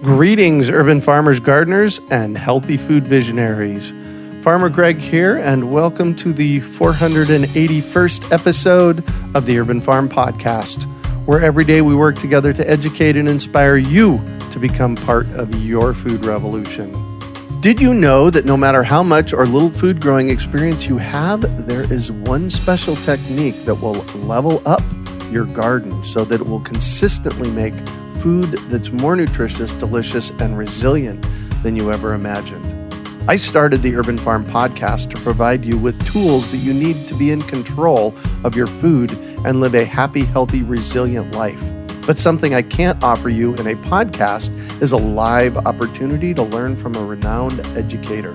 Greetings, urban farmers, gardeners, and healthy food visionaries. Farmer Greg here, and welcome to the 481st episode of the Urban Farm Podcast, where every day we work together to educate and inspire you to become part of your food revolution. Did you know that no matter how much or little food growing experience you have, there is one special technique that will level up your garden so that it will consistently make food that's more nutritious, delicious, and resilient than you ever imagined? I started the Urban Farm Podcast to provide you with tools that you need to be in control of your food and live a happy, healthy, resilient life. But something I can't offer you in a podcast is a live opportunity to learn from a renowned educator.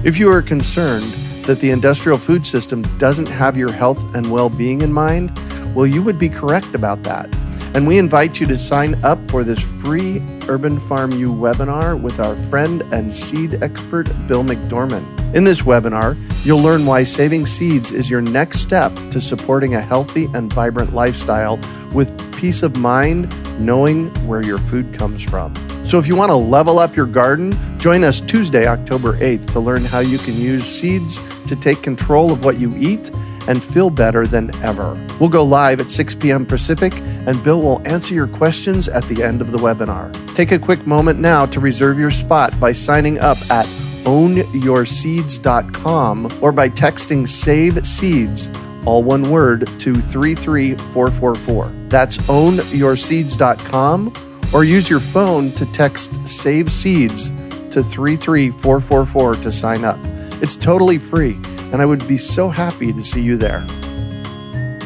If you are concerned that the industrial food system doesn't have your health and well-being in mind, well, you would be correct about that. And we invite you to sign up for this free Urban Farm U webinar with our friend and seed expert, Bill McDormand. In this webinar, you'll learn why saving seeds is your next step to supporting a healthy and vibrant lifestyle with peace of mind, knowing where your food comes from. So if you want to level up your garden, join us Tuesday, October 8th to learn how you can use seeds to take control of what you eat and feel better than ever. We'll go live at 6 p.m. Pacific, and Bill will answer your questions at the end of the webinar. Take a quick moment now to reserve your spot by signing up at ownyourseeds.com or by texting SAVE SEEDS, all one word, to 33444. That's ownyourseeds.com, or use your phone to text SAVE SEEDS to 33444 to sign up. It's totally free, and I would be so happy to see you there.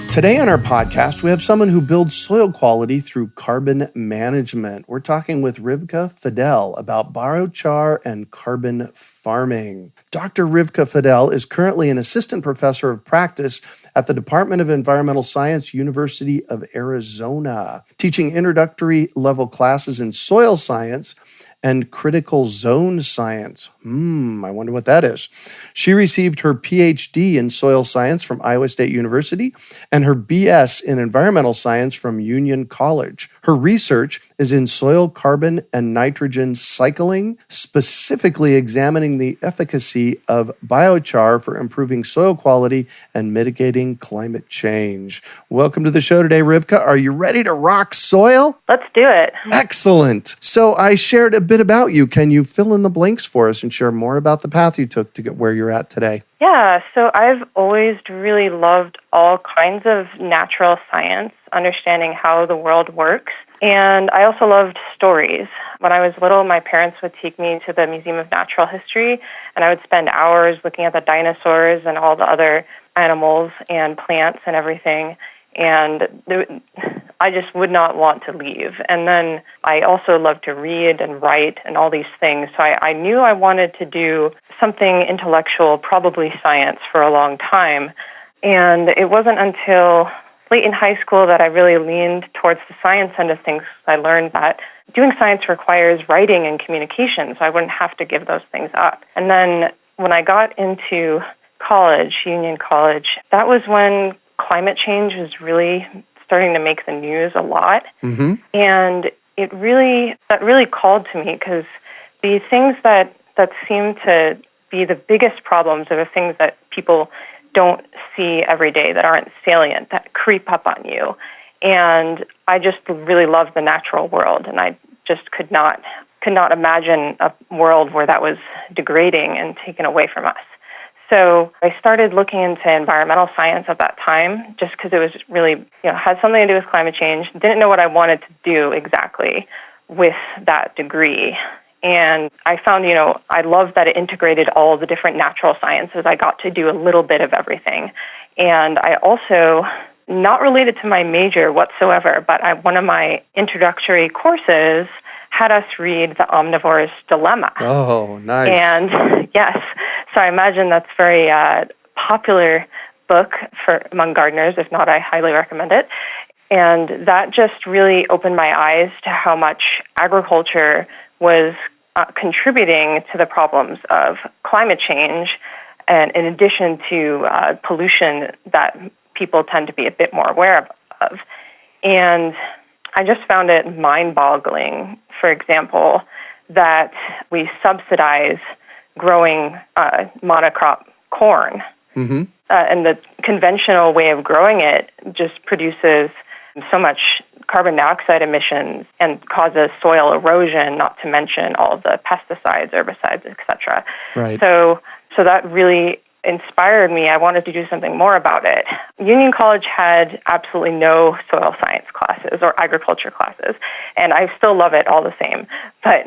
Today on our podcast, we have someone who builds soil quality through carbon management. We're talking with Rivka Fidel about biochar and carbon farming. Dr. Rivka Fidel is currently an assistant professor of practice at the Department of Environmental Science, University of Arizona, teaching introductory level classes in soil science and critical zone science. I wonder what that is. She received her PhD in soil science from Iowa State University and her BS in environmental science from Union College. Her research is in soil carbon and nitrogen cycling, specifically examining the efficacy of biochar for improving soil quality and mitigating climate change. Welcome to the show today, Rivka. Are you ready to rock soil? Let's do it. Excellent. So I shared a bit about you. Can you fill in the blanks for us and share more about the path you took to get where you're at today? Yeah, so I've always really loved all kinds of natural science, understanding how the world works. And I also loved stories. When I was little, my parents would take me to the Museum of Natural History, and I would spend hours looking at the dinosaurs and all the other animals and plants and everything. And I just would not want to leave. And then I also love to read and write and all these things. So I knew I wanted to do something intellectual, probably science, for a long time. And it wasn't until late in high school that I really leaned towards the science end of things. I learned that doing science requires writing and communication, so I wouldn't have to give those things up. And then when I got into college, Union College, that was when climate change was really starting to make the news a lot. Mm-hmm. And that really called to me, because the things that seem to be the biggest problems are the things that people don't see every day, that aren't salient, that creep up on you. And I just really loved the natural world, and I just could not imagine a world where that was degrading and taken away from us. So I started looking into environmental science at that time, just because it was really, had something to do with climate change. Didn't know what I wanted to do exactly with that degree. And I found, I loved that it integrated all the different natural sciences. I got to do a little bit of everything. And I also, not related to my major whatsoever, but one of my introductory courses had us read The Omnivore's Dilemma. Oh, nice. And yes, so I imagine that's a very popular book among gardeners. If not, I highly recommend it. And that just really opened my eyes to how much agriculture was contributing to the problems of climate change, and in addition to pollution that people tend to be a bit more aware of. And I just found it mind-boggling for example, that we subsidize growing monocrop corn. Mm-hmm. And the conventional way of growing it just produces so much carbon dioxide emissions and causes soil erosion, not to mention all the pesticides, herbicides, etc. Right. So that really inspired me. I wanted to do something more about it. Union College had absolutely no soil science classes or agriculture classes, and I still love it all the same. But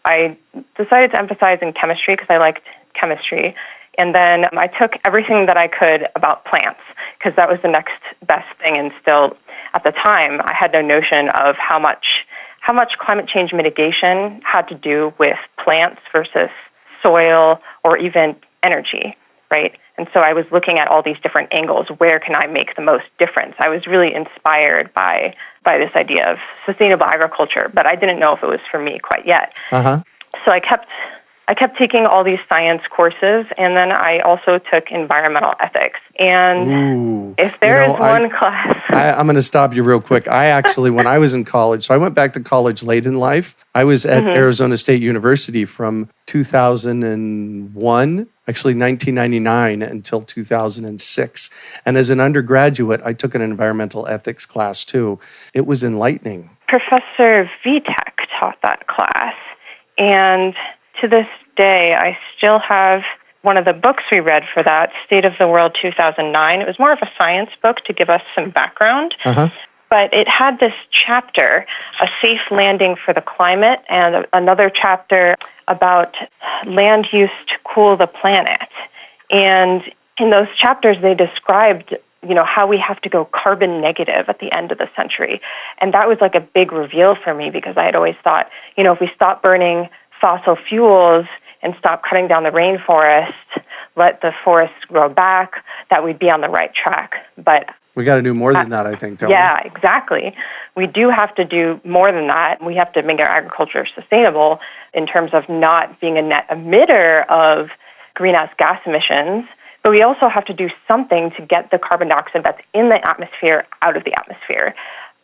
I decided to emphasize in chemistry because I liked chemistry. And then I took everything that I could about plants because that was the next best thing. And still, at the time, I had no notion of how much climate change mitigation had to do with plants versus soil or even energy, right? And so I was looking at all these different angles. Where can I make the most difference? I was really inspired by this idea of sustainable agriculture, but I didn't know if it was for me quite yet. Uh-huh. So I kept taking all these science courses, and then I also took environmental ethics. And if there is one class... I'm going to stop you real quick. I actually, when I was in college, so I went back to college late in life. I was at Arizona State University from 2001, actually 1999 until 2006. And as an undergraduate, I took an environmental ethics class too. It was enlightening. Professor Vitek taught that class, and to this day, I still have one of the books we read for that, State of the World 2009. It was more of a science book to give us some background, but it had this chapter, A Safe Landing for the Climate, and another chapter about land use to cool the planet. And in those chapters, they described how we have to go carbon negative at the end of the century. And that was like a big reveal for me because I had always thought, if we stop burning fossil fuels and stop cutting down the rainforest, let the forests grow back, that we'd be on the right track. But we got to do more than that, I think, don't we? Yeah, exactly. We do have to do more than that. We have to make our agriculture sustainable in terms of not being a net emitter of greenhouse gas emissions, but we also have to do something to get the carbon dioxide that's in the atmosphere out of the atmosphere.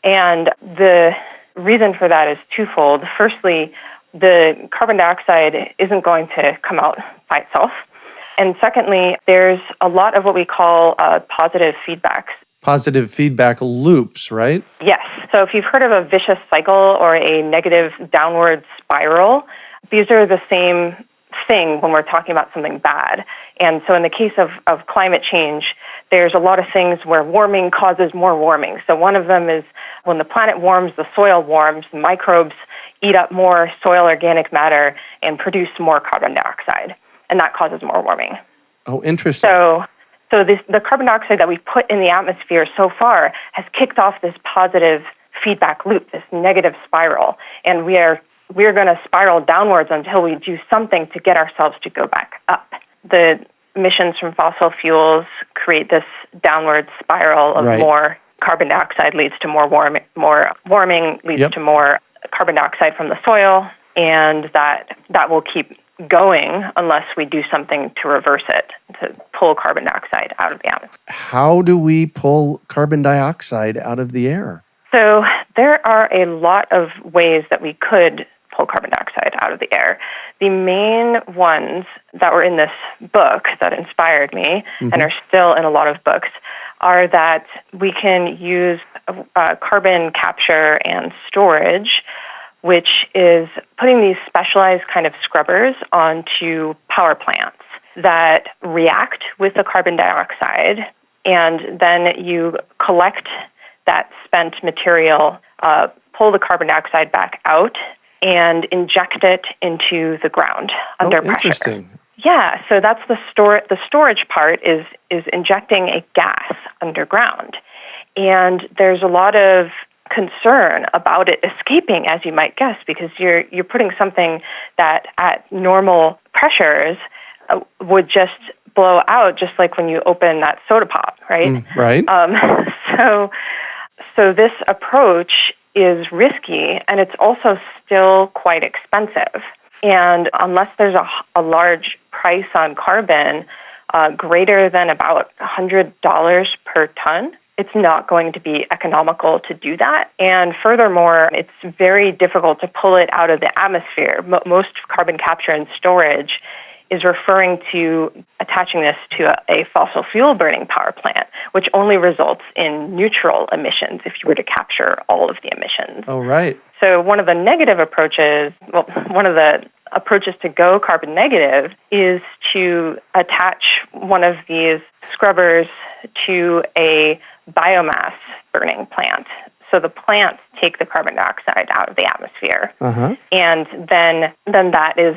And the reason for that is twofold. Firstly, the carbon dioxide isn't going to come out by itself. And secondly, there's a lot of what we call positive feedbacks. Positive feedback loops, right? Yes. So if you've heard of a vicious cycle or a negative downward spiral, these are the same thing when we're talking about something bad. And so in the case of climate change, there's a lot of things where warming causes more warming. So one of them is when the planet warms, the soil warms, the microbes eat up more soil organic matter and produce more carbon dioxide, and that causes more warming. Oh, interesting. So the carbon dioxide that we put in the atmosphere so far has kicked off this positive feedback loop, this negative spiral, and we're going to spiral downwards until we do something to get ourselves to go back up. The emissions from fossil fuels create this downward spiral of more carbon dioxide leads to more warming leads to more carbon dioxide from the soil, and that will keep going unless we do something to reverse it, to pull carbon dioxide out of the atmosphere. How do we pull carbon dioxide out of the air? So there are a lot of ways that we could pull carbon dioxide out of the air. The main ones that were in this book that inspired me and are still in a lot of books are that we can use carbon capture and storage, which is putting these specialized kind of scrubbers onto power plants that react with the carbon dioxide, and then you collect that spent material, pull the carbon dioxide back out, and inject it into the ground under pressure. Interesting. Yeah, so that's the storage part is injecting a gas underground. And there's a lot of concern about it escaping, as you might guess, because you're putting something that at normal pressures would just blow out, just like when you open that soda pop, right? Right. So this approach is risky, and it's also still quite expensive. And unless there's a large price on carbon, greater than about $100 per ton, it's not going to be economical to do that. And furthermore, it's very difficult to pull it out of the atmosphere. Most carbon capture and storage is referring to attaching this to a fossil fuel burning power plant, which only results in neutral emissions if you were to capture all of the emissions. Oh, right. So one of the negative approaches, one of the approaches to go carbon negative is to attach one of these scrubbers to a biomass burning plant. So the plants take the carbon dioxide out of the atmosphere, and then that is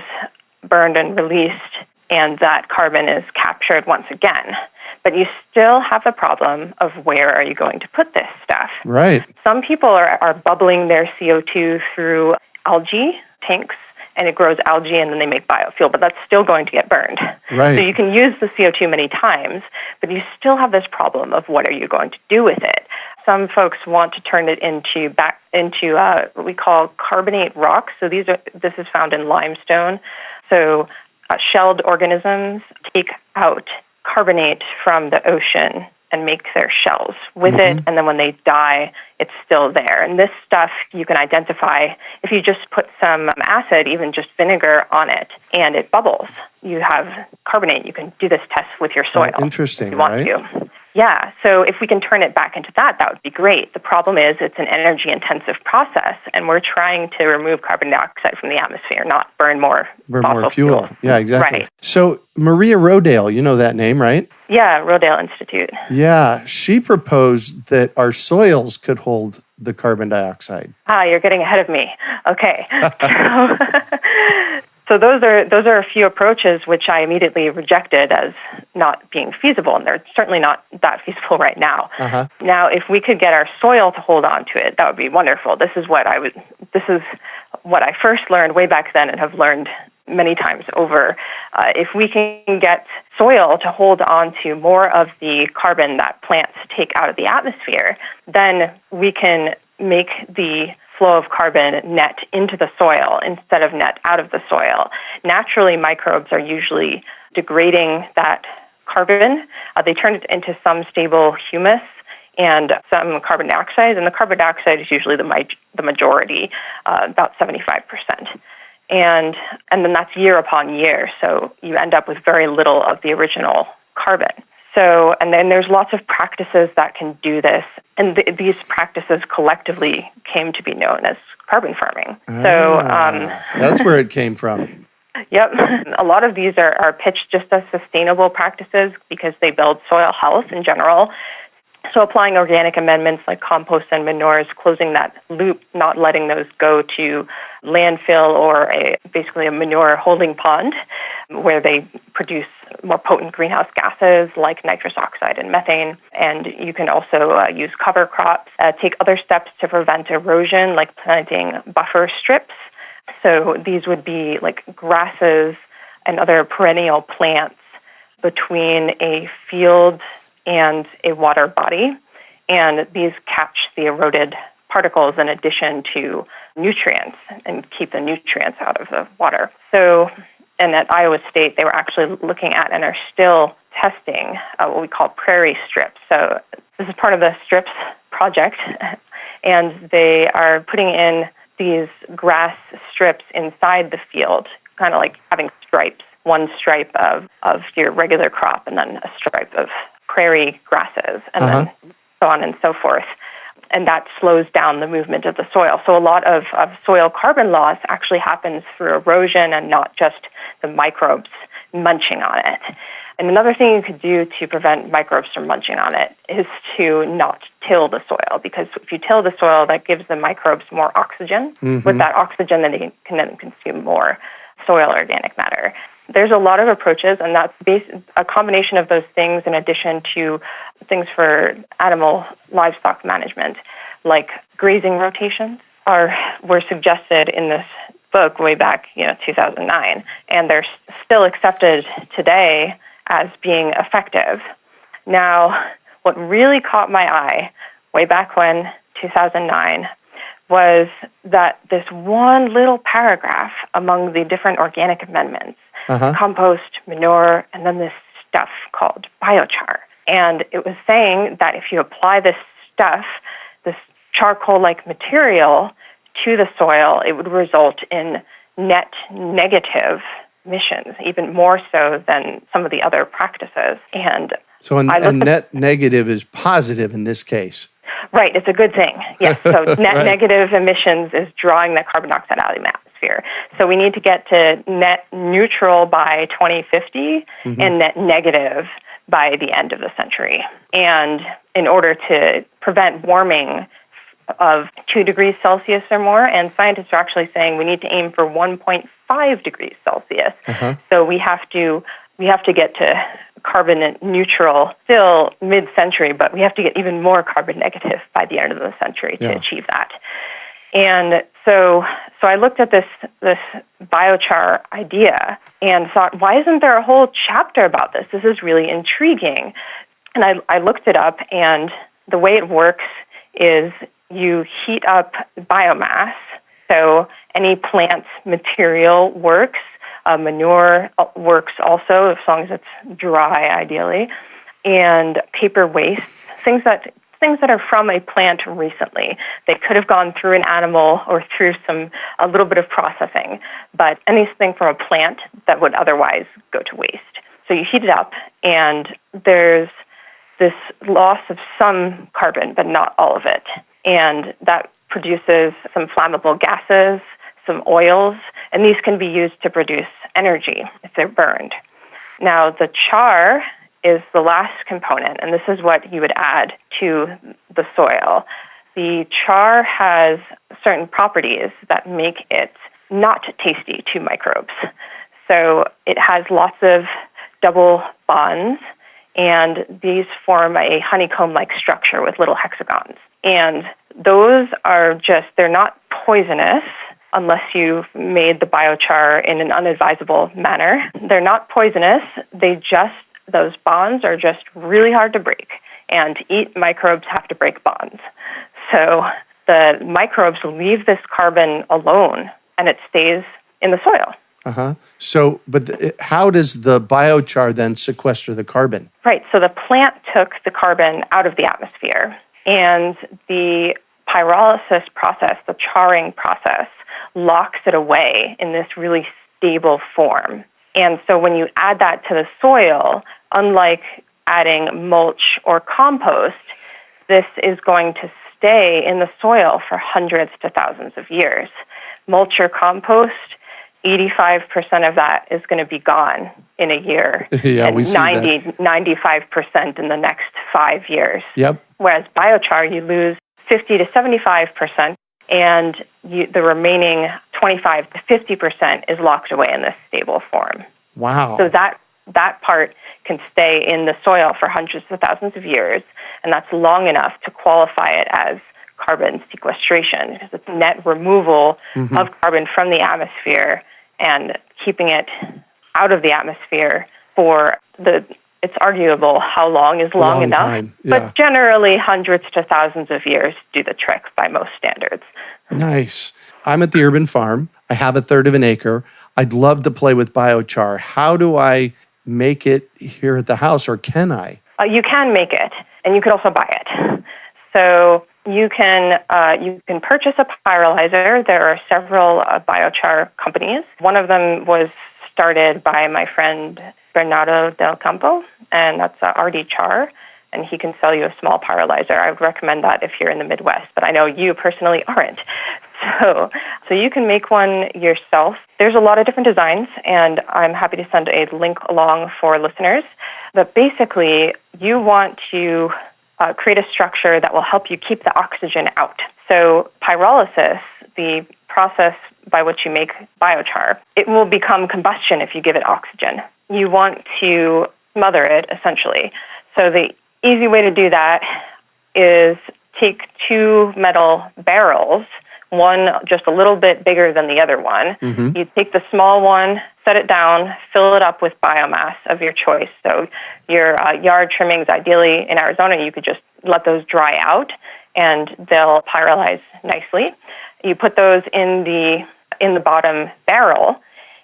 burned and released, and that carbon is captured once again. But you still have the problem of where are you going to put this stuff? Right. Some people are bubbling their CO2 through algae tanks, and it grows algae, and then they make biofuel, but that's still going to get burned. Right. So you can use the CO2 many times, but you still have this problem of what are you going to do with it? Some folks want to turn it into what we call carbonate rocks. So this is found in limestone. So shelled organisms take out carbonate from the ocean and make their shells with it, and then when they die, it's still there. And this stuff you can identify if you just put some acid, even just vinegar, on it, and it bubbles. You have carbonate. You can do this test with your soil. Interesting, if you want to. Yeah, so if we can turn it back into that would be great. The problem is it's an energy-intensive process, and we're trying to remove carbon dioxide from the atmosphere, not burn more fossil fuel. Yeah, exactly. Right. So Maria Rodale, you know that name, right? Yeah, Rodale Institute. Yeah, she proposed that our soils could hold the carbon dioxide. You're getting ahead of me. Okay. So those are a few approaches which I immediately rejected as not being feasible, and they're certainly not that feasible right now. Now, if we could get our soil to hold on to it, that would be wonderful. This is what I first learned way back then and have learned many times over. If we can get soil to hold on to more of the carbon that plants take out of the atmosphere, then we can make the flow of carbon net into the soil instead of net out of the soil. Naturally, microbes are usually degrading that carbon. They turn it into some stable humus and some carbon dioxide, and the carbon dioxide is usually the majority, about 75%. And then that's year upon year, so you end up with very little of the original carbon. So, and then there's lots of practices that can do this, and these practices collectively came to be known as carbon farming. That's where it came from. Yep. A lot of these are pitched just as sustainable practices because they build soil health in general. So applying organic amendments like compost and manures, closing that loop, not letting those go to landfill or basically a manure holding pond where they produce more potent greenhouse gases like nitrous oxide and methane. And you can also use cover crops, take other steps to prevent erosion like planting buffer strips. So these would be like grasses and other perennial plants between a field and a water body, and these catch the eroded particles in addition to nutrients and keep the nutrients out of the water. So, and at Iowa State, they were actually looking at and are still testing what we call prairie strips. So this is part of the STRIPS project, and they are putting in these grass strips inside the field, kind of like having stripes, one stripe of your regular crop and then a stripe of prairie grasses, and then so on and so forth. And that slows down the movement of the soil. So a lot of soil carbon loss actually happens through erosion and not just the microbes munching on it. And another thing you could do to prevent microbes from munching on it is to not till the soil, because if you till the soil, that gives the microbes more oxygen. With that oxygen, then they can then consume more soil organic matter. There's a lot of approaches, and that's a combination of those things in addition to things for animal livestock management, like grazing rotations were suggested in this book way back, 2009, and they're still accepted today as being effective. Now, what really caught my eye way back when, 2009, was that this one little paragraph among the different organic amendments, compost, manure, and then this stuff called biochar. And it was saying that if you apply this stuff, this charcoal-like material to the soil, it would result in net negative emissions, even more so than some of the other practices. And so net negative is positive in this case. Right, it's a good thing. Yes, so net right. negative emissions is drawing that carbon dioxide out of the atmosphere. So we need to get to net neutral by 2050 and net negative by the end of the century. And in order to prevent warming of 2 degrees Celsius or more, and scientists are actually saying we need to aim for 1.5 degrees Celsius. So we have to get to carbon neutral still mid-century, but we have to get even more carbon negative by the end of the century to achieve that. And so I looked at this biochar idea and thought, why isn't there a whole chapter about this? This is really intriguing. And I looked it up, and the way it works is you heat up biomass. So any plant material works. Manure works also, as long as it's dry, ideally. And paper waste, things that are from a plant recently. They could have gone through an animal or through a little bit of processing, but anything from a plant that would otherwise go to waste. So you heat it up, and there's this loss of some carbon, but not all of it. And that produces some flammable gases, some oils, and these can be used to produce energy if they're burned. Now, the char is the last component, and this is what you would add to the soil. The char has certain properties that make it not tasty to microbes. So it has lots of double bonds, and these form a honeycomb-like structure with little hexagons. And those they're not poisonous unless you've made the biochar in an unadvisable manner. They're not poisonous. Those bonds are just really hard to break. And to eat, microbes have to break bonds. So the microbes leave this carbon alone, and it stays in the soil. So, how does the biochar then sequester the carbon? Right. So the plant took the carbon out of the atmosphere, and the pyrolysis process, the charring process, locks it away in this really stable form. And so when you add that to the soil, unlike adding mulch or compost, this is going to stay in the soil for hundreds to thousands of years. Mulch or compost, 85% of that is going to be gone in a year, and we see 95% in the next 5 years. Yep. Whereas biochar, you lose 50 to 75%, and the remaining 25 to 50% is locked away in this stable form. Wow. So that part can stay in the soil for hundreds of thousands of years, and that's long enough to qualify it as carbon sequestration, because it's net removal of carbon from the atmosphere and keeping it out of the atmosphere for it's arguable how long is long enough, time. But generally hundreds to thousands of years do the trick by most standards. Nice. I'm at the urban farm. I have 1/3 of an acre. I'd love to play with biochar. How do I make it here at the house, or can I? You can make it, and you could also buy it. So you can purchase a pyrolyzer. There are several biochar companies. One of them was started by my friend Bernardo Del Campo, and that's RTChar, and he can sell you a small pyrolyzer. I would recommend that if you're in the Midwest, but I know you personally aren't. So you can make one yourself. There's a lot of different designs, and I'm happy to send a link along for listeners. But basically, you want to create a structure that will help you keep the oxygen out. So pyrolysis, the process by which you make biochar, it will become combustion if you give it oxygen. You want to smother it, essentially. So the easy way to do that is take 2 metal barrels, one just a little bit bigger than the other one. You take the small one, set it down, fill it up with biomass of your choice. So your yard trimmings, ideally in Arizona, you could just let those dry out, and they'll pyrolyze nicely. You put those in the bottom barrel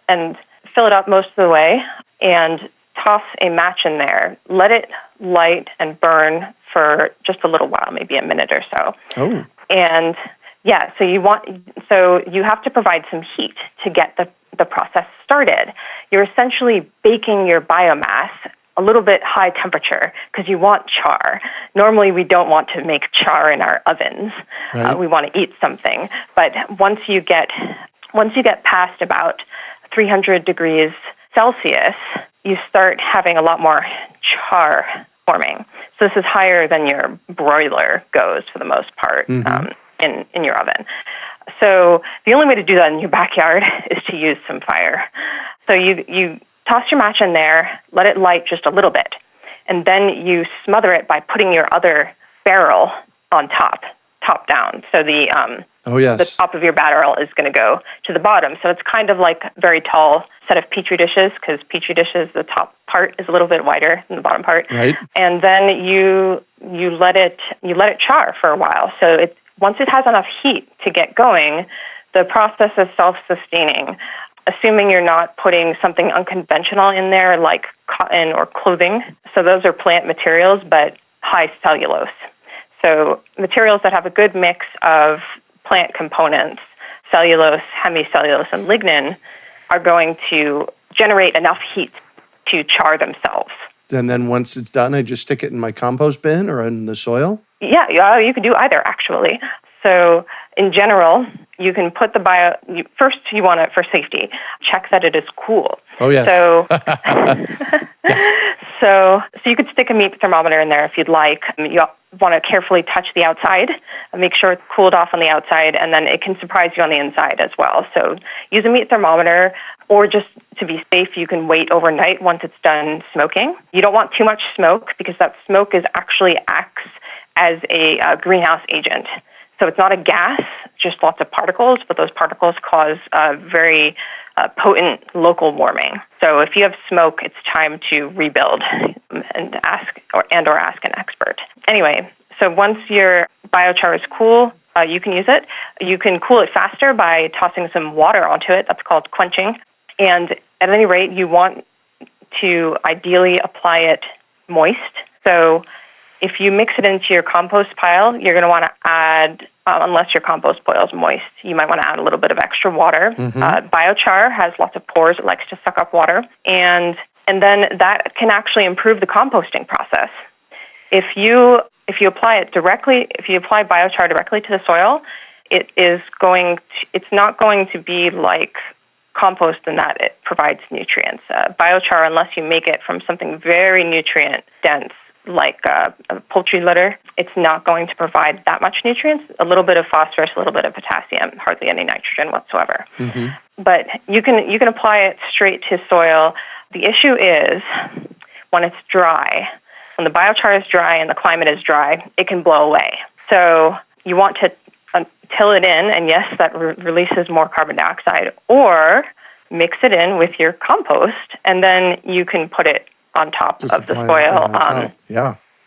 and fill it up most of the way, and toss a match in there, let it light and burn for just a little while, maybe a minute or so. Oh. And yeah, so you have to provide some heat to get the process started. You're essentially baking your biomass a little bit high temperature because you want char. Normally, we don't want to make char in our ovens. Right. We want to eat something. But once you get past about 300 degrees Celsius, you start having a lot more char forming. So this is higher than your broiler goes for the most part in your oven. So the only way to do that in your backyard is to use some fire. So you toss your match in there, let it light just a little bit, and then you smother it by putting your other barrel on top down. So the top of your barrel is going to go to the bottom. So it's kind of like a very tall set of Petri dishes, because Petri dishes, the top part is a little bit wider than the bottom part. Right. And then you let it char for a while. So once it has enough heat to get going, the process is self-sustaining, assuming you're not putting something unconventional in there like cotton or clothing. So those are plant materials, but high cellulose. So materials that have a good mix of plant components, cellulose, hemicellulose, and lignin, are going to generate enough heat to char themselves. And then once it's done, I just stick it in my compost bin or in the soil? Yeah, you can do either, actually. So in general, you can put first you want it for safety. Check that it is cool. Oh, yes. So you could stick a meat thermometer in there if you'd like. You want to carefully touch the outside and make sure it's cooled off on the outside, and then it can surprise you on the inside as well. So use a meat thermometer, or just to be safe, you can wait overnight once it's done smoking. You don't want too much smoke, because that smoke actually acts as a greenhouse agent. So it's not a gas, just lots of particles, but those particles cause very potent local warming. So if you have smoke, it's time to rebuild and ask an expert. Anyway, so once your biochar is cool, you can use it. You can cool it faster by tossing some water onto it. That's called quenching. And at any rate, you want to ideally apply it moist. So if you mix it into your compost pile, you're going to want to add, unless your compost pile is moist, you might want to add a little bit of extra water. Biochar has lots of pores. It likes to suck up water. And then that can actually improve the composting process. If you apply biochar directly to the soil, it's not going to be like compost in that it provides nutrients. Biochar, unless you make it from something very nutrient dense, like a poultry litter, it's not going to provide that much nutrients. A little bit of phosphorus, a little bit of potassium, hardly any nitrogen whatsoever. But you can apply it straight to soil. The issue is when it's dry. When the biochar is dry and the climate is dry, it can blow away. So you want to till it in, and yes, that releases more carbon dioxide, or mix it in with your compost, and then you can put it on top of the soil.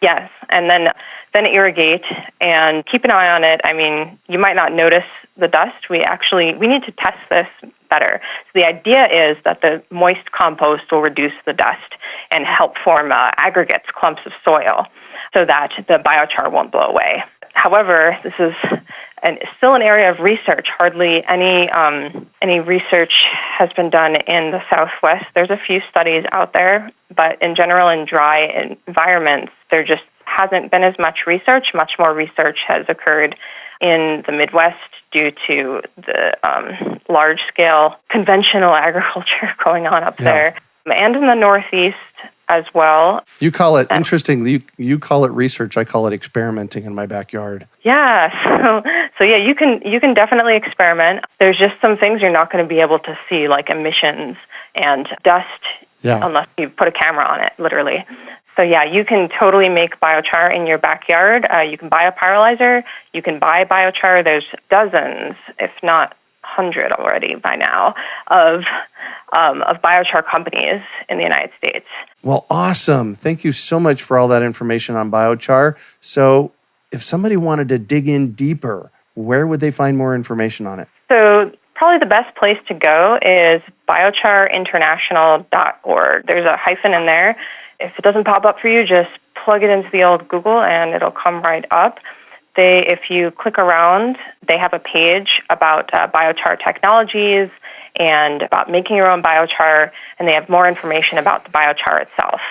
Yes, and then irrigate and keep an eye on it. I mean, you might not notice the dust. We need to test this better. So the idea is that the moist compost will reduce the dust and help form aggregates, clumps of soil, so that the biochar won't blow away. However, this is still an area of research. Hardly any research has been done in the Southwest. There's a few studies out there, but in general, in dry environments, there just hasn't been as much research. Much more research has occurred in the Midwest due to the large-scale conventional agriculture going on up there, and in the Northeast as well. You call it interesting. You call it research. I call it experimenting in my backyard. Yeah. So yeah, you can definitely experiment. There's just some things you're not going to be able to see, like emissions and dust, unless you put a camera on it, literally. So yeah, you can totally make biochar in your backyard. You can buy a pyrolyzer. You can buy biochar. There's dozens, if not 100 already by now, of biochar companies in the United States. Well, awesome. Thank you so much for all that information on biochar. So if somebody wanted to dig in deeper, where would they find more information on it? So Probably the best place to go is Biochar Internationalorg. There's a hyphen in there. If it doesn't pop up for you, just plug it into the old Google and it'll come right up. If you click around, they have a page about biochar technologies and about making your own biochar, and they have more information about the biochar itself.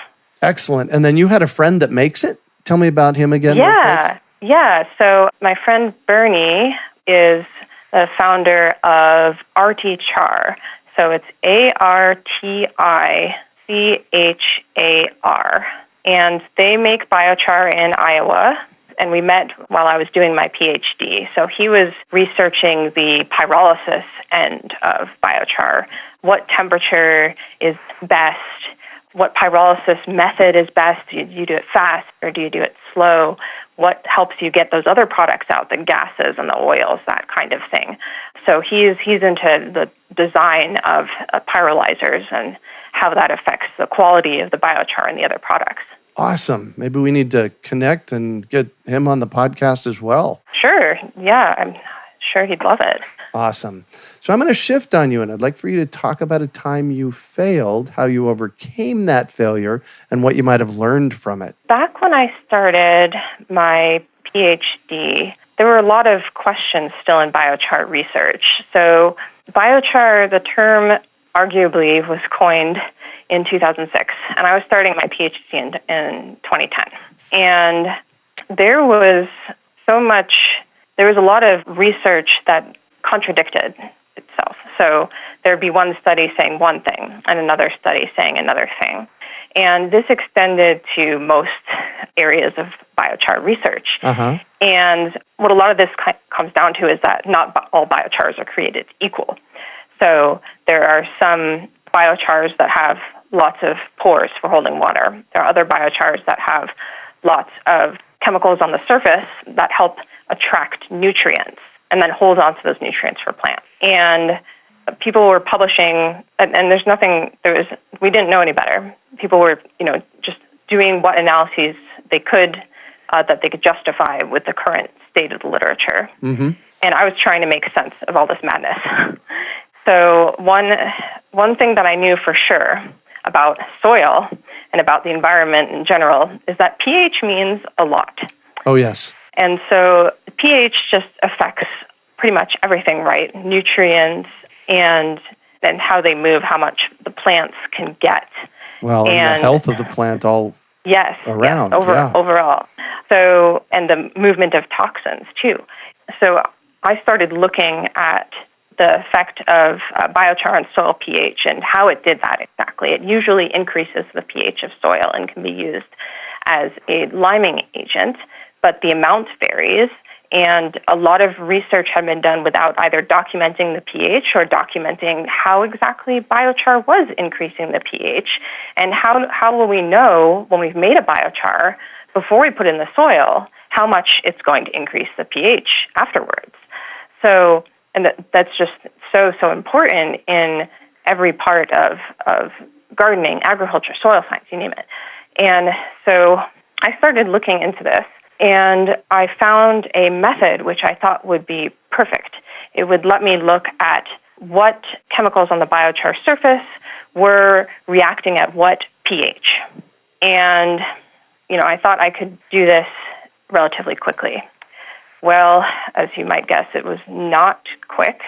Excellent. And then you had a friend that makes it? Tell me about him again. Yeah. So my friend Bernie is the founder of RTChar. So it's ARTICHAR. And they make biochar in Iowa. And we met while I was doing my PhD. So he was researching the pyrolysis end of biochar. What temperature is best? What pyrolysis method is best? Do you do it fast or do you do it slow? What helps you get those other products out, the gases and the oils, that kind of thing. So he's into the design of pyrolyzers and how that affects the quality of the biochar and the other products. Awesome. Maybe we need to connect and get him on the podcast as well. Sure. Yeah, I'm sure he'd love it. Awesome. So I'm going to shift on you, and I'd like for you to talk about a time you failed, how you overcame that failure, and what you might have learned from it. Back when I started my PhD, there were a lot of questions still in biochar research. So biochar, the term arguably was coined in 2006, and I was starting my PhD in 2010. And there was a lot of research that contradicted itself. So there'd be one study saying one thing and another study saying another thing. And this extended to most areas of biochar research. Uh-huh. And what a lot of this comes down to is that not all biochars are created equal. So there are some biochars that have lots of pores for holding water. There are other biochars that have lots of chemicals on the surface that help attract nutrients and then hold on to those nutrients for plants. And people were publishing, and we didn't know any better. People were, just doing what analyses they could, that they could justify with the current state of the literature. Mm-hmm. And I was trying to make sense of all this madness. So one thing that I knew for sure about soil and about the environment in general is that pH means a lot. Oh, yes. And so pH just affects pretty much everything, right? Nutrients and then how they move, how much the plants can get. Well, and the health of the plant all around. Overall. So, and the movement of toxins too. So I started looking at the effect of biochar on soil pH and how it did that exactly. It usually increases the pH of soil and can be used as a liming agent, but the amount varies. And a lot of research had been done without either documenting the pH or documenting how exactly biochar was increasing the pH. And how will we know when we've made a biochar, before we put in the soil, how much it's going to increase the pH afterwards? So, and that's just so important in every part of gardening, agriculture, soil science, you name it. And so I started looking into this, and I found a method which I thought would be perfect. It would let me look at what chemicals on the biochar surface were reacting at what pH. And, I thought I could do this relatively quickly. Well, as you might guess, it was not quick.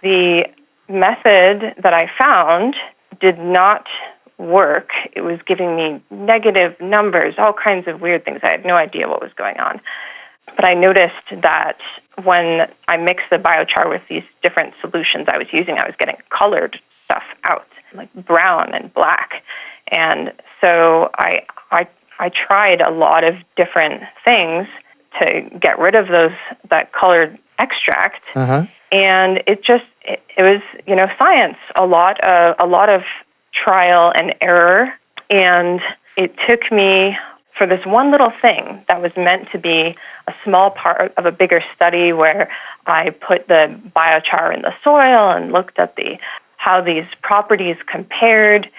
The method that I found did not work. It was giving me negative numbers, all kinds of weird things. I had no idea what was going on. But I noticed that when I mixed the biochar with these different solutions I was using, I was getting colored stuff out, like brown and black. And so I tried a lot of different things to get rid of that colored extract. Uh-huh. And it was science, a lot of trial and error. And it took me, for this one little thing that was meant to be a small part of a bigger study where I put the biochar in the soil and looked at how these properties compared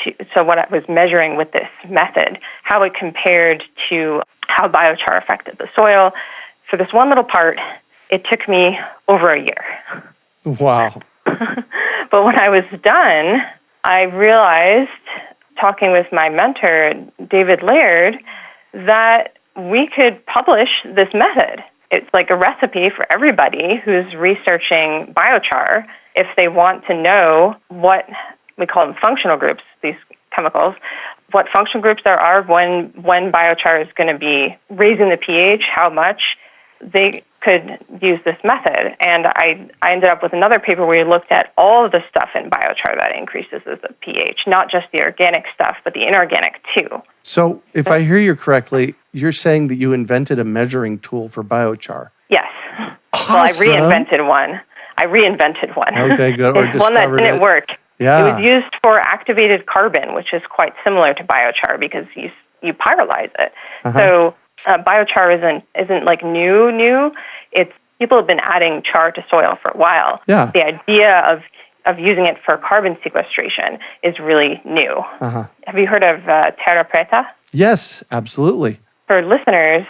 to, so what I was measuring with this method, how it compared to how biochar affected the soil. For this one little part, it took me over a year. Wow. But when I was done, I realized, talking with my mentor, David Laird, that we could publish this method. It's like a recipe for everybody who's researching biochar if they want to know what we call them functional groups, these chemicals, what functional groups there are when biochar is going to be raising the pH, how much. They could use this method. And I ended up with another paper where we looked at all of the stuff in biochar that increases the pH, not just the organic stuff, but the inorganic too. So if I hear you correctly, you're saying that you invented a measuring tool for biochar. Yes. Awesome. Well, I reinvented one. Okay, good. Or It's one that didn't work. Yeah. It was used for activated carbon, which is quite similar to biochar because you pyrolyze it. Uh-huh. So biochar isn't like new. It's people have been adding char to soil for a while. Yeah. The idea of using it for carbon sequestration is really new. Uh-huh. Have you heard of terra preta? Yes, absolutely. For listeners,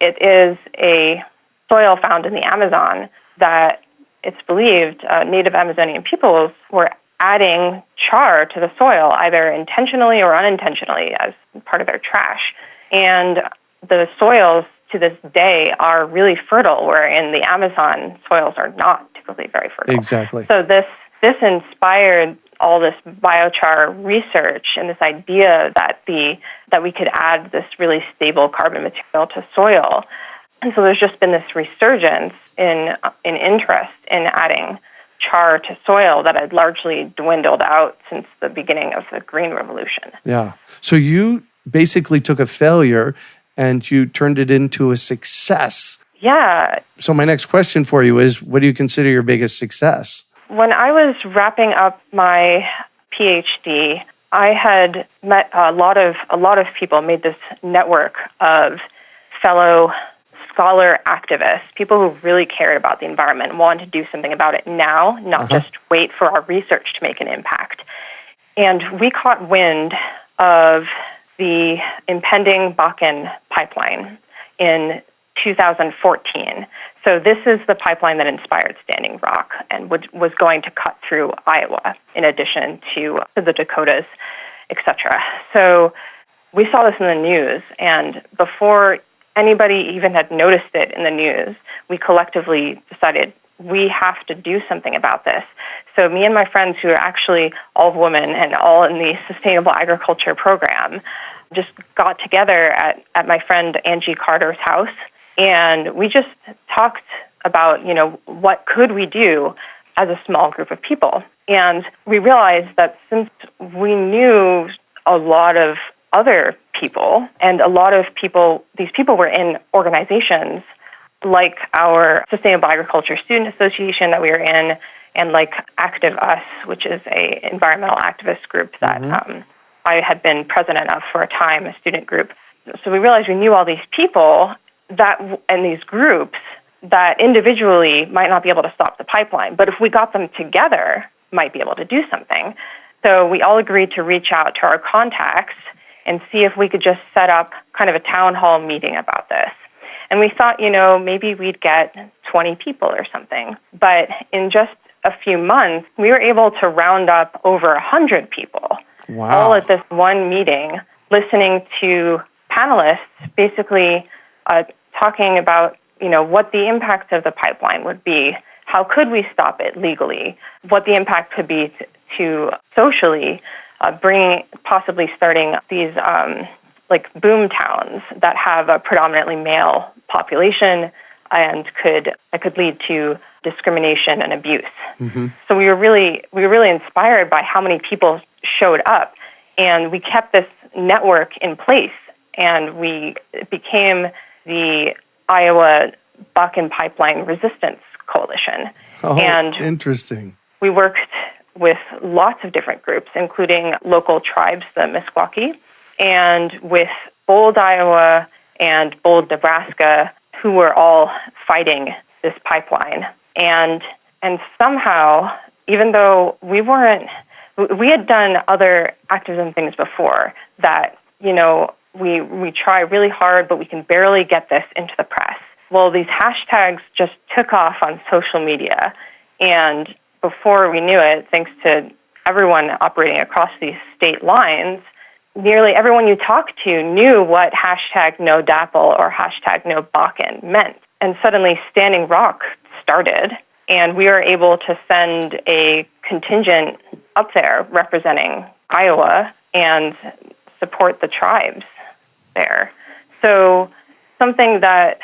it is a soil found in the Amazon that it's believed native Amazonian peoples were adding char to the soil, either intentionally or unintentionally, as part of their trash. And the soils to this day are really fertile, where in the Amazon soils are not typically very fertile. Exactly. So this inspired all this biochar research and this idea that we could add this really stable carbon material to soil. And so there's just been this resurgence in interest in adding char to soil that had largely dwindled out since the beginning of the Green Revolution. Yeah. So you basically took a failure and you turned it into a success. Yeah. So my next question for you is, what do you consider your biggest success? When I was wrapping up my PhD, I had met a lot of people, made this network of fellow scholar activists, people who really cared about the environment and wanted to do something about it now, not just wait for our research to make an impact. And we caught wind of the impending Bakken pipeline in 2014. So this is the pipeline that inspired Standing Rock and was going to cut through Iowa, in addition to the Dakotas, etc. So we saw this in the news, and before anybody even had noticed it in the news, we collectively decided we have to do something about this. So me and my friends, who are actually all women and all in the Sustainable Agriculture program, just got together at my friend Angie Carter's house, and we just talked about, what could we do as a small group of people. And we realized that since we knew a lot of other people, and a lot of people, these people were in organizations like our Sustainable Agriculture Student Association that we were in, and like Active Us, which is a environmental activist group that I had been president of for a time, a student group. So we realized we knew all these people and these groups that individually might not be able to stop the pipeline, but if we got them together, might be able to do something. So we all agreed to reach out to our contacts and see if we could just set up kind of a town hall meeting about this. And we thought, maybe we'd get 20 people or something. But in just a few months, we were able to round up over 100 people. Wow. All at this one meeting, listening to panelists basically talking about, what the impact of the pipeline would be, how could we stop it legally, what the impact could be to socially, possibly starting these like boom towns that have a predominantly male population and could lead to discrimination and abuse. Mm-hmm. So we were really inspired by how many people showed up, and we kept this network in place, and it became the Iowa Bakken Pipeline Resistance Coalition. Oh, and interesting. We worked with lots of different groups, including local tribes, the Meskwaki, and with Bold, Iowa, and Bold, Nebraska, who were all fighting this pipeline. And somehow, even though we had done other activism things before that, we try really hard, but we can barely get this into the press. Well, these hashtags just took off on social media, And before we knew it, thanks to everyone operating across these state lines, nearly everyone you talked to knew what hashtag no DAPL or hashtag no Bakken meant. And suddenly Standing Rock started, and we were able to send a contingent up there representing Iowa and support the tribes there. So something that,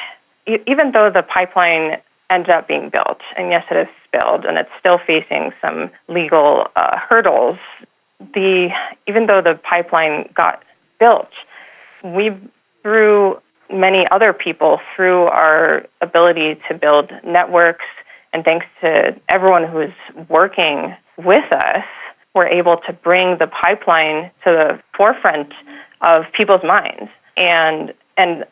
even though the pipeline ended up being built, and yes, it is spilled, and it's still facing some legal hurdles, even though the pipeline got built, we, through many other people, through our ability to build networks, and thanks to everyone who is working with us, we're able to bring the pipeline to the forefront of people's minds, and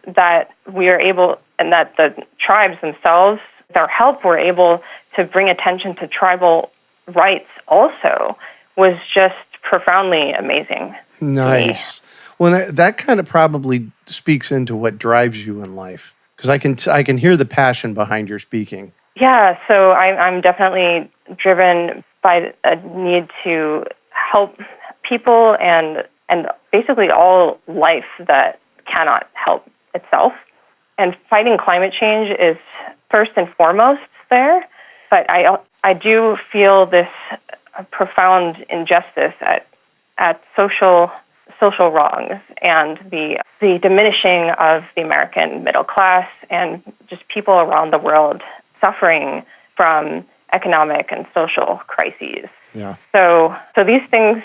that we are able, and that the tribes themselves, with our help, were able to bring attention to tribal rights also, was just profoundly amazing. Nice. Well, that kind of probably speaks into what drives you in life, because I can hear the passion behind your speaking. Yeah, so I'm definitely driven by a need to help people and basically all life that cannot help itself. And fighting climate change is first and foremost there, but I do feel this profound injustice at social wrongs and the diminishing of the American middle class and just people around the world suffering from economic and social crises. Yeah. So these things,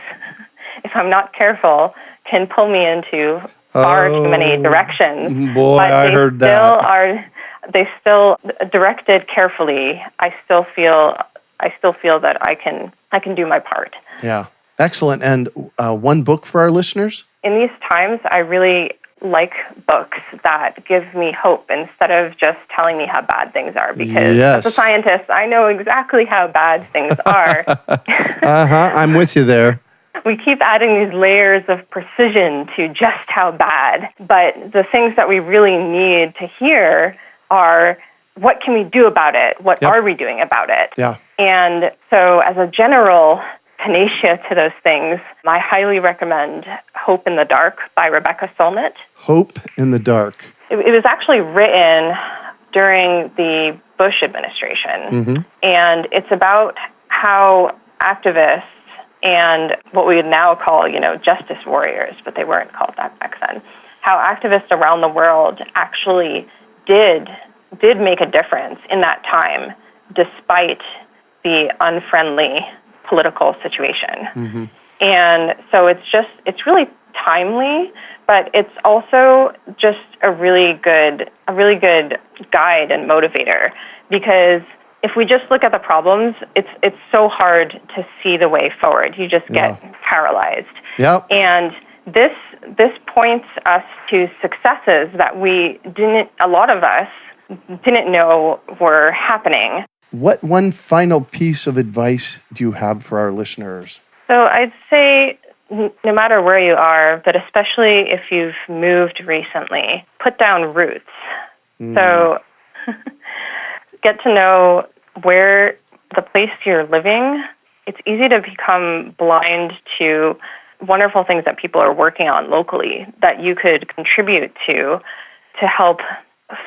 if I'm not careful, can pull me into far too many directions. Boy, but I heard that. They still directed carefully. I still feel that I can do my part. Yeah. Excellent. And one book for our listeners? In these times, I really like books that give me hope instead of just telling me how bad things are, because as a scientist, I know exactly how bad things are. I'm with you there. We keep adding these layers of precision to just how bad, but the things that we really need to hear are, what can we do about it? What are we doing about it? Yeah. And so as a general panacea to those things, I highly recommend Hope in the Dark by Rebecca Solnit. Hope in the Dark. It was actually written during the Bush administration, and it's about how activists and what we would now call, justice warriors, but they weren't called that back then, how activists around the world actually did make a difference in that time, despite the unfriendly political situation. And so it's really timely, but it's also just a really good guide and motivator, because if we just look at the problems, it's so hard to see the way forward. You just get paralyzed. Yep. And this points us to successes that a lot of us didn't know were happening. What one final piece of advice do you have for our listeners? So I'd say no matter where you are, but especially if you've moved recently, put down roots. So get to know where the place you're living. It's easy to become blind to wonderful things that people are working on locally that you could contribute to help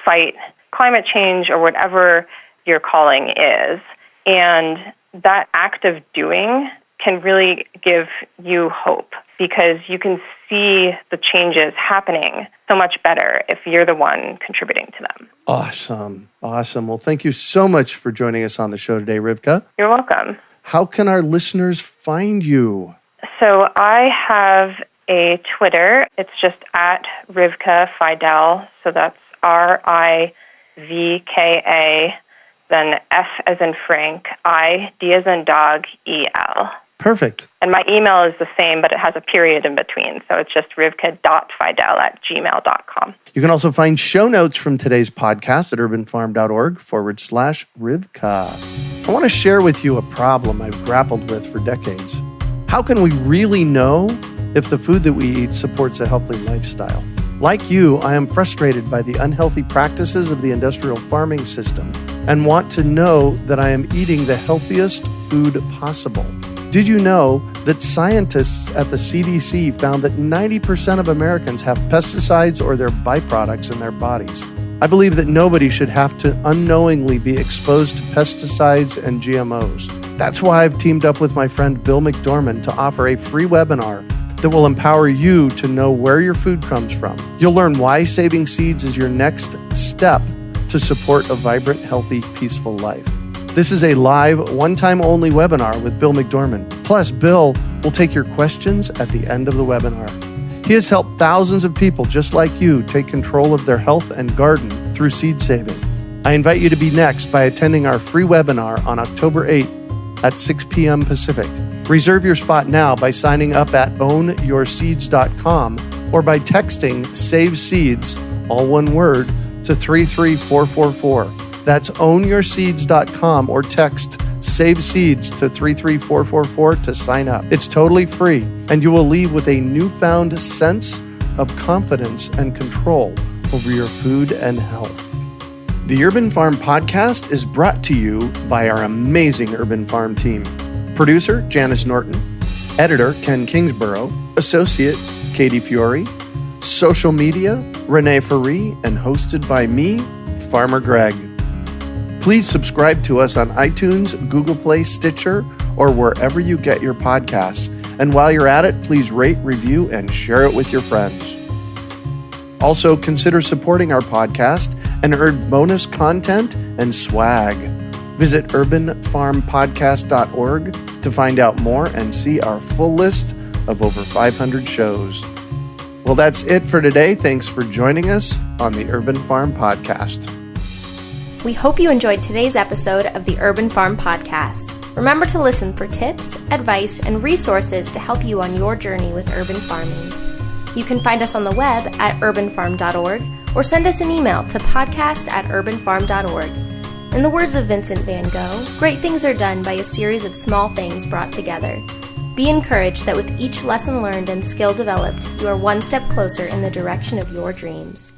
fight climate change or whatever your calling is. And that act of doing can really give you hope, because you can see the changes happening so much better if you're the one contributing to them. Awesome. Well, thank you so much for joining us on the show today, Rivka. You're welcome. How can our listeners find you? So I have a Twitter. It's just at Rivka Fidel. So that's RIVKA, then F as in Frank, I, D as in dog, EL. Perfect. And my email is the same, but it has a period in between. So it's just rivka.fidel@gmail.com. You can also find show notes from today's podcast at urbanfarm.org/Rivka. I want to share with you a problem I've grappled with for decades. How can we really know if the food that we eat supports a healthy lifestyle? Like you, I am frustrated by the unhealthy practices of the industrial farming system. and want to know that I am eating the healthiest food possible. Did you know that scientists at the CDC found that 90% of Americans have pesticides or their byproducts in their bodies? I believe that nobody should have to unknowingly be exposed to pesticides and GMOs. That's why I've teamed up with my friend Bill McDormand to offer a free webinar that will empower you to know where your food comes from. You'll learn why saving seeds is your next step to support a vibrant, healthy, peaceful life. This is a live, one-time only webinar with Bill McDormand. Plus, Bill will take your questions at the end of the webinar. He has helped thousands of people just like you take control of their health and garden through seed saving. I invite you to be next by attending our free webinar on October 8th at 6 p.m. Pacific. Reserve your spot now by signing up at ownyourseeds.com or by texting SAVE SEEDS, all one word, to 33444. That's ownyourseeds.com or text SAVE SEEDS to 33444 to sign up. It's totally free, and you will leave with a newfound sense of confidence and control over your food and health. The Urban Farm Podcast is brought to you by our amazing Urban Farm team. Producer, Janice Norton. Editor, Ken Kingsborough. Associate, Katie Fiore. Social media, Renee Faree, and hosted by me, Farmer Greg. Please subscribe to us on iTunes, Google Play, Stitcher, or wherever you get your podcasts. And while you're at it, please rate, review, and share it with your friends. Also, consider supporting our podcast and earn bonus content and swag. Visit urbanfarmpodcast.org to find out more and see our full list of over 500 shows. Well, that's it for today. Thanks for joining us on the Urban Farm Podcast. We hope you enjoyed today's episode of the Urban Farm Podcast. Remember to listen for tips, advice, and resources to help you on your journey with urban farming. You can find us on the web at urbanfarm.org or send us an email to podcast@urbanfarm.org. In the words of Vincent van Gogh, great things are done by a series of small things brought together. Be encouraged that with each lesson learned and skill developed, you are one step closer in the direction of your dreams.